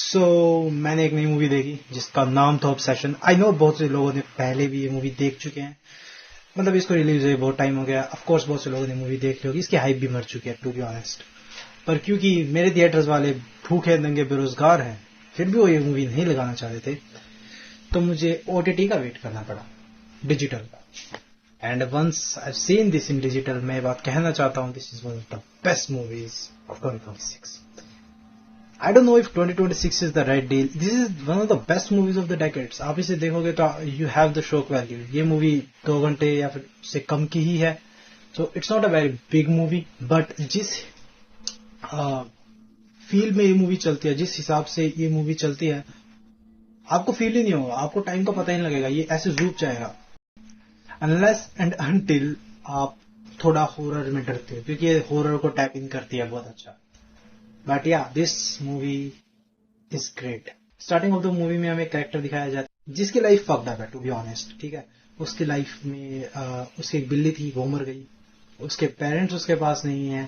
मैंने एक नई मूवी देखी जिसका नाम था ऑब्सेशन। आई नो बहुत से लोगों ने पहले भी ये मूवी देख चुके हैं, मतलब इसको रिलीज हुए बहुत टाइम हो गया। ऑफ कोर्स बहुत से लोगों ने मूवी देख ली होगी, इसकी हाइप भी मर चुकी है टू बी ऑनेस्ट। पर क्योंकि मेरे थिएटर्स वाले भूखे नंगे बेरोजगार हैं, फिर भी वो ये मूवी नहीं लगाना चाहते थे, तो मुझे ओटीटी का वेट करना पड़ा, डिजिटल का। And once I seen this in digital, मैं बात कहना चाहता हूँ, this is one of the best movies of 2026। I don't know if 2026 is the right deal. This is one of the best movies of the decades. आप इसे देखोगे तो you have the shock value. ये movie 2 घंटे या फिर उससे कम की ही है, so it's not a very big movie. But जिस फील में ये मूवी चलती है, जिस हिसाब से ये मूवी चलती है, आपको फील ही नहीं होगा, आपको टाइम का पता ही नहीं लगेगा, ये ऐसे ज़ूप जाएगा unless and until आप थोड़ा हॉरर में डरते हो, क्योंकि ये हॉरर को टैप इन करती है बहुत अच्छा। बट या this movie is great. Starting of the movie में हमें कैरेक्टर दिखाया जाता है जिसकी लाइफ फक्ड अप है, टू बी ऑनेस्ट। ठीक है, उसकी लाइफ में उसकी एक बिल्ली थी, वो मर गई। उसके पेरेंट्स उसके पास नहीं है।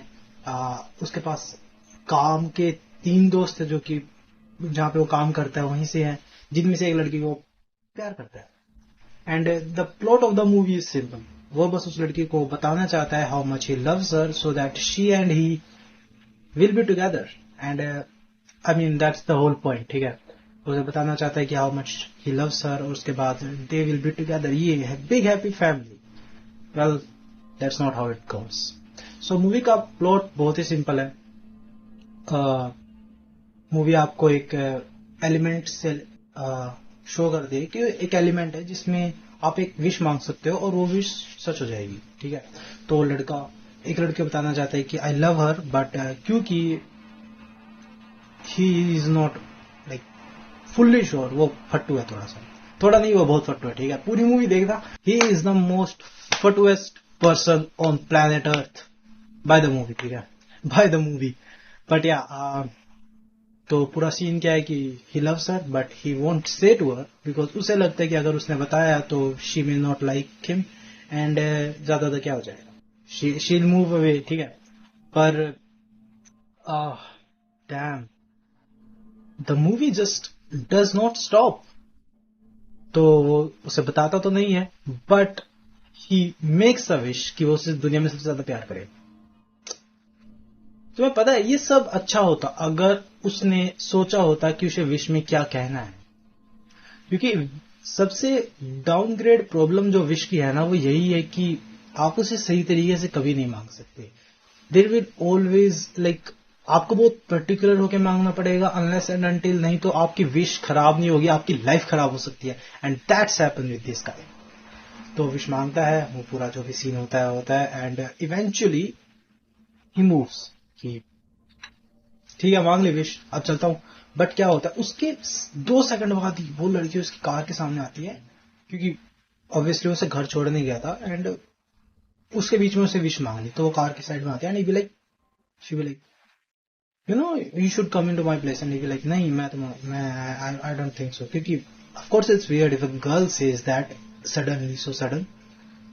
उसके पास काम के 3 दोस्त है जो कि जहां पे वो काम करता है वहीं से है, जिनमें से एक लड़की को प्यार करता है। And the plot of the movie is simple. वो बस उस लड़की को बताना चाहता है how much he loves her, so that she and he will be together. And I mean that's the whole point. ठीक है, उसे बताना चाहता है कि how much he loves her, और उसके बाद दे विल बी टुगेदर, ये है big happy family. Well, that's not how it goes. So movie का प्लॉट बहुत ही सिंपल है। मूवी आपको एक एलिमेंट से शो कर दे कि एक एलिमेंट है जिसमें आप एक विश मांग सकते हो और वो विश सच हो जाएगी। ठीक है, तो एक लड़के बताना चाहता है कि आई लव हर, बट क्योंकि he is not like fully sure, वो फट्टू है थोड़ा नहीं, वो बहुत फट्टू है। ठीक है, पूरी मूवी देखना, he is the most fattest person on planet earth by the movie. ठीक है, बाय द मूवी। बट या तो पूरा सीन क्या है कि he loves her but he won't say to her, because उसे लगता है कि अगर उसने बताया तो she may not like him, and ज्यादा क्या हो जाएगा, शी विल मूव अवे। ठीक है, पर dam, the movie just does not stop. तो वो उसे बताता तो नहीं है, but he makes a wish कि वो उसे दुनिया में सबसे ज्यादा प्यार करे। तुम्हें पता है ये सब अच्छा होता अगर उसने सोचा होता कि उसे विश में क्या कहना है, क्योंकि सबसे डाउनग्रेड प्रॉब्लम जो विश की है ना, वो यही है कि आप उसे सही तरीके से कभी नहीं मांग सकते। देयर विल ऑलवेज लाइक आपको बहुत पर्टिकुलर होकर मांगना पड़ेगा, अनलेस एंड अनटिल, नहीं तो आपकी विश खराब नहीं होगी, आपकी लाइफ खराब हो सकती है। And that's happen with this guy. तो विश मांगता है, वो पूरा जो भी सीन होता है एंड इवेंचुअली ही मूव्स कि ठीक है मांग ले विश, अब चलता हूं। बट क्या होता है, उसके 2 सेकंड बाद ही वो लड़की उसकी कार के सामने आती है, क्योंकि ऑब्वियसली उसे घर छोड़ने गया था, एंड उसके बीच में उसे विश मांग ली। तो वो कार के साइड में आती है, and she be like you know you should come in to my place, and he be like नहीं, मैं आई डोंट थिंक सो, क्योंकि of course it's weird if a girl says that suddenly, so sudden.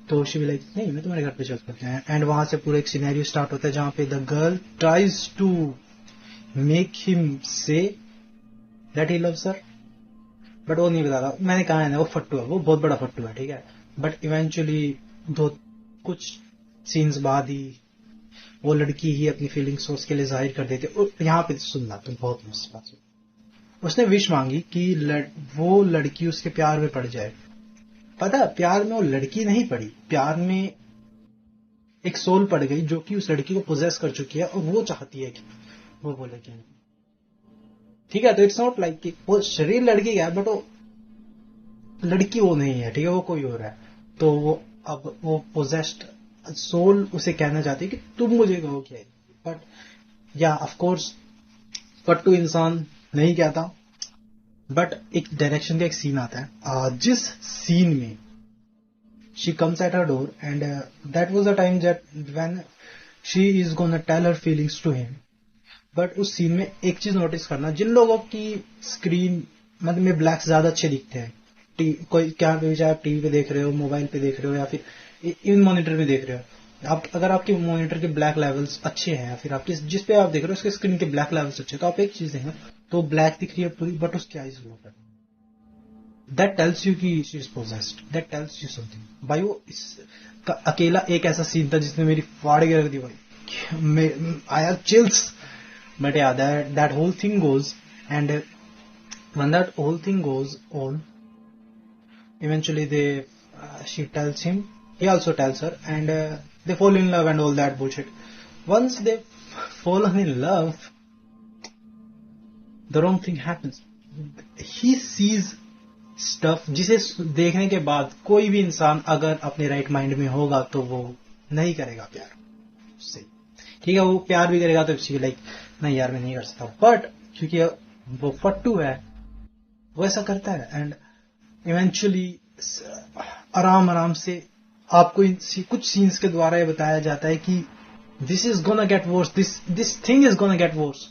तो she be like नहीं, मैं तुम्हारे घर पे चल सकते हैं। एंड वहां से पूरा एक सिनेरियो स्टार्ट होता है जहां पे the girl tries to make him say that he loves her, but वो नहीं बताता। मैंने कहा है ना, वो फट्टू है, वो बहुत बड़ा फट्टू है। ठीक है, बट इवेंचुअली कुछ सीन्स बाद ही वो लड़की ही अपनी फीलिंग्स उसके लिए जाहिर कर देती है। यहाँ पे सुनना तुम, बहुत मस्त बात सुन। उसने विश मांगी कि वो लड़की उसके प्यार में पड़ जाए। पता है, प्यार में वो लड़की नहीं पड़ी, प्यार में एक सोल पड़ गई जो कि उस लड़की को पोजेस कर चुकी है, और वो चाहती है कि वो बोले कि ठीक है। तो इट्स नॉट लाइक कि वो शरीर लड़की का है, बट वो लड़की वो नहीं है। ठीक है, वो कोई और है। तो वो अब वो पोजेस्ड सोल उसे कहना चाहती है कि तुम मुझे कहो क्या, बट या ऑफ कोर्स फट्टू इंसान नहीं कहता। बट एक डायरेक्शन का एक सीन आता है, जिस सीन में she comes at her door, and that was the time when she is gonna tell her feelings to him. But उस सीन में एक चीज नोटिस करना, जिन लोगों की स्क्रीन मतलब में ब्लैक्स ज्यादा अच्छे दिखते हैं, कोई क्या चाहे आप टीवी पे देख रहे हो, मोबाइल पे देख रहे हो, या फिर इवन मॉनिटर में देख रहे हो, आप अगर आपके मॉनिटर के ब्लैक लेवल्स अच्छे हैं, या फिर आप जिस पे आप देख रहे हो उसके स्क्रीन के ब्लैक लेवल्स अच्छे, तो आप एक चीज देखें, तो ब्लैक दिख रही है पूरी, बट उसकी आईज ग्लो कर, दैट टेल्स यू कि she is possessed, that tells you something भाई। वो अकेला एक ऐसा सीन था जिसने मेरी फाड़ के रख दी भाई, I have chills. But yeah that whole thing goes, and when that whole thing goes on, eventually she tells him, he also tells her, and they fall in love and all that bullshit. Once they fallen in love, the wrong thing happens. He sees stuff जिसे देखने के बाद कोई भी इंसान अगर अपने right mind में होगा तो वो नहीं करेगा प्यार उससे, ठीक है। वो प्यार भी करेगा तो शी लाइक नहीं यार मैं नहीं कर सकता, बट क्योंकि वो फट्टू है वो ऐसा करता है, एंड इवेंचुअली आराम आराम से आपको कुछ सीन्स के द्वारा ये बताया जाता है कि this is gonna get worse, this thing is gonna get worse.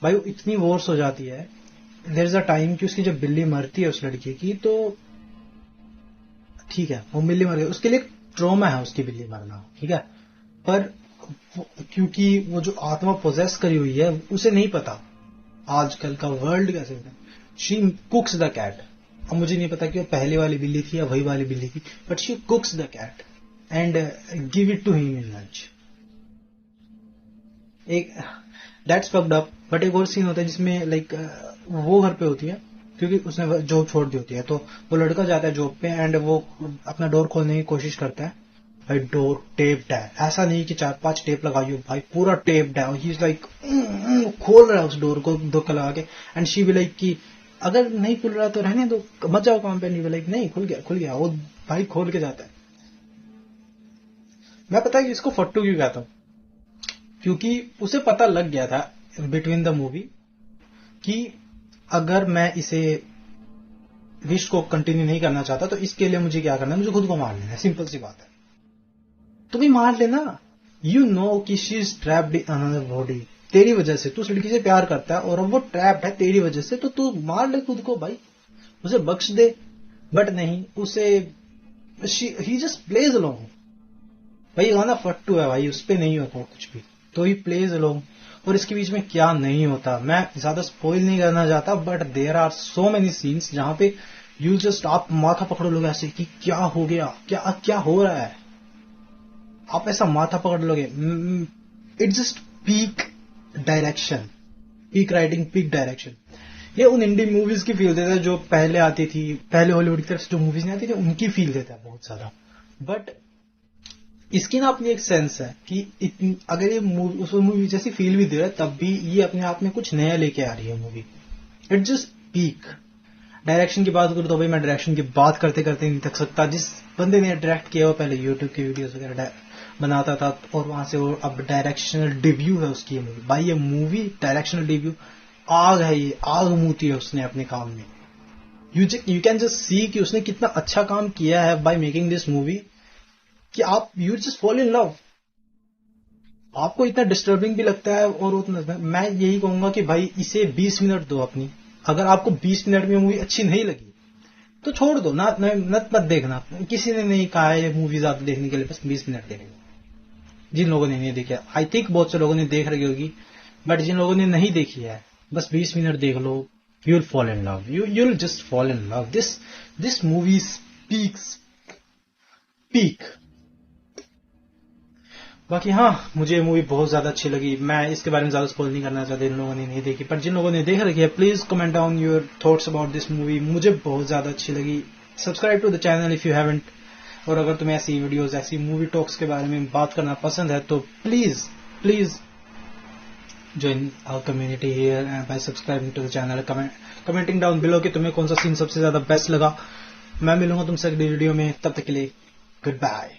भाई वो इतनी वर्स हो जाती है, देयर इज अ टाइम कि उसकी जब बिल्ली मरती है उस लड़की की, तो ठीक है वो बिल्ली मर गई, उसके लिए ट्रॉमा है उसकी बिल्ली मरना, ठीक है। पर क्योंकि वो जो आत्मा पोजेस करी हुई है उसे नहीं पता आजकल का वर्ल्ड कैसे होता है। शी कुक्स द कैट, अब मुझे नहीं पता कि वो पहले वाली बिल्ली थी या वही वाली बिल्ली थी, but she cooks the cat and give it to him in lunch. एक दैट्स फक्ड अप। बट एक और सीन होता है जिसमें लाइक वो घर पे होती है क्योंकि उसने जॉब छोड़ दी होती है, तो वो लड़का जाता है जॉब पे एंड वो अपना डोर खोलने की कोशिश करता है, भाई डोर टेप्ड है, ऐसा नहीं कि 4-5 टेप लगाई हो भाई, पूरा टेप्ड है। ही इज लाइक खोल रहा है उस डोर को धक्का लगा के, एंड शी भी लाइक कि अगर नहीं खुल रहा तो रहने दो, मत जाओ काम पे। नहीं लाइक नहीं खुल गया वो भाई खोल के जाता है। मैं पता है कि इसको फट्टू क्यों कहता हूं, क्योंकि उसे पता लग गया था बिटवीन द मूवी कि अगर मैं इसे विश को कंटिन्यू नहीं करना चाहता तो इसके लिए मुझे क्या करना है, मुझे खुद को मार लेना है, सिंपल सी बात है। तुम ही मार लेना, यू नो कि she is trapped in another body, तेरी वजह से तू उस लड़की से प्यार करता है और अब वो ट्रैप्ड है तेरी वजह से, तो तू मार ले खुद को भाई, उसे बख्श दे। बट नहीं, उसे ही जस्ट प्लेज अलोंग। भाई गाना फट्टू है भाई, उस पे नहीं होता कुछ भी, तो ही प्लेज अलोंग। और इसके बीच में क्या नहीं होता मैं ज्यादा स्पॉइल नहीं करना चाहता, but there are so many scenes जहां पे यू जस्ट आप माथा पकड़ लोगे ऐसे कि क्या हो गया, क्या हो रहा है, आप ऐसा माथा पकड़ लोगे। It's just peak direction, peak writing, peak direction. ये उन इंडी मूवीज की फील देता है जो पहले आती थी, पहले हॉलीवुड की तरफ से जो मूवीज नहीं आती थी उनकी फील देता है बहुत ज्यादा। बट इसकी ना अपनी एक सेंस है कि अगर ये मूवी उस मूवी जैसी फील भी दे रहा है तब भी ये अपने आप में कुछ नया लेके आ रही है movie. It's just peak. Direction की बात करूं तो भाई मैं डायरेक्शन की बात करते करते नहीं थक सकता। जिस बंदे ने डायरेक्ट किया वो पहले यूट्यूब की वीडियोस वगैरह बनाता था और वहां से वो अब डायरेक्शनल डिब्यू है उसकी ये मूवी। भाई ये मूवी डायरेक्शनल डिब्यू आग है, ये आग मूती है उसने अपने काम में। यू कैन जस्ट सी कि उसने कितना अच्छा काम किया है बाय मेकिंग दिस मूवी कि आप you just fall in love. आपको इतना डिस्टर्बिंग भी लगता है और उतना, मैं यही कहूंगा कि भाई इसे 20 मिनट दो अपनी। अगर आपको 20 मिनट में मूवी अच्छी नहीं लगी तो छोड़ दो, मत देखना। किसी ने नहीं कहा है ये मूवी ज्यादा देखने के लिए, बस 20 मिनट देखो। जिन लोगों ने नहीं देखा, आई थिंक बहुत से लोगों ने देख रही होगी, बट जिन लोगों ने नहीं देखी है बस 20 मिनट देख लो, you will fall in love, you will just fall in love. This movie speaks peak. बाकी हाँ, मुझे मूवी बहुत ज्यादा अच्छी लगी। मैं इसके बारे में ज्यादा स्पॉइल नहीं करना चाहता जिन लोगों ने नहीं देखी, पर जिन लोगों ने देख रखी है please comment down your thoughts about this movie. मुझे बहुत ज्यादा अच्छी लगी। Subscribe to the channel if you haven't. और अगर तुम्हें ऐसी वीडियोस, ऐसी मूवी टॉक्स के बारे में बात करना पसंद है तो please join our community here by subscribing to the channel, commenting down below कि तुम्हें कौन सा सीन सबसे ज्यादा बेस्ट लगा। मैं मिलूंगा तुमसे अगली वीडियो में, तब तक के लिए गुड बाय।